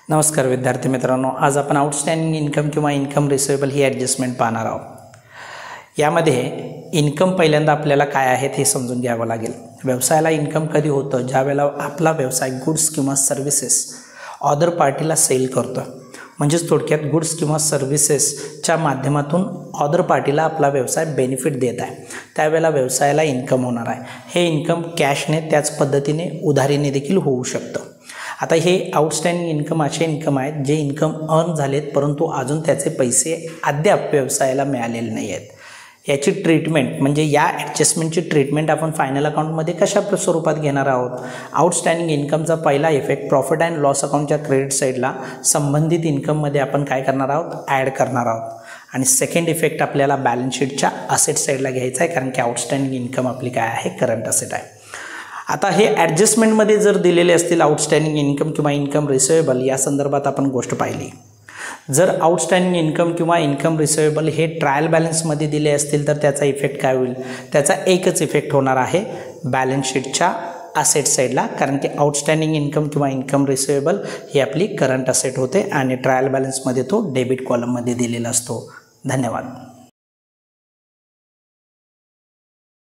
नमस्कार विद्यार्थी मित्रांनो, आज आपण आउटस्टँडिंग इन्कम किंवा इन्कम रिसिवेबल ही ॲडजस्टमेंट पाहणार आहोत। यामध्ये इन्कम पहिल्यांदा आपल्याला काय आहे हे समजून घ्यावं लागेल। व्यवसायाला इन्कम कधी होतं? ज्यावेळेला आपला व्यवसाय गुड्स किंवा सर्व्हिसेस अदर पार्टीला सेल करतो, म्हणजेच थोडक्यात गुड्स किंवा सर्व्हिसेसच्या माध्यमातून अदर पार्टीला आपला व्यवसाय बेनिफिट देत आहे, त्यावेळेला व्यवसायाला इन्कम होणार आहे। हे इन्कम कॅशने त्याच पद्धतीने उधारीने देखील होऊ शकतं। आता हे आउटस्टँडिंग इन्कम असे इन्कम आहेत जे इन्कम अर्न झालेत, परंतु अजून त्याचे पैसे अद्याप व्यवसायाला मिळालेले नाही आहेत। याची ट्रीटमेंट म्हणजे या ॲडजस्टमेंटची ट्रीटमेंट आपण फायनल अकाउंटमध्ये कशा स्वरूपात घेणार आहोत? आउटस्टँडिंग इन्कमचा पहिला इफेक्ट प्रॉफिट अँड लॉस अकाउंटच्या क्रेडिट साईडला संबंधित इन्कममध्ये आपण काय करणार आहोत? ॲड करणार आहोत। आणि सेकंड इफेक्ट आपल्याला बॅलन्स शीटच्या असेट साईडला घ्यायचा आहे, कारण की आउटस्टँडिंग इन्कम आपली काय आहे? करंट असेट आहे। आता हे ॲडजस्टमेंटमध्ये जर दिलेले असतील आउटस्टँडिंग इन्कम किंवा इन्कम रिसिवेबल, या संदर्भात आपण गोष्ट पाहिली। जर आउटस्टँडिंग इन्कम किंवा इन्कम रिसिवेबल हे ट्रायल बॅलन्समध्ये दिले असतील तर त्याचा इफेक्ट काय होईल? त्याचा एकच इफेक्ट होणार आहे बॅलन्स शीटच्या असेट साईडला, कारण की आउटस्टँडिंग इन्कम किंवा इन्कम रिसिवेबल ही आपली करंट असेट होते आणि ट्रायल बॅलन्समध्ये तो डेबिट कॉलममध्ये दिलेला असतो। धन्यवाद।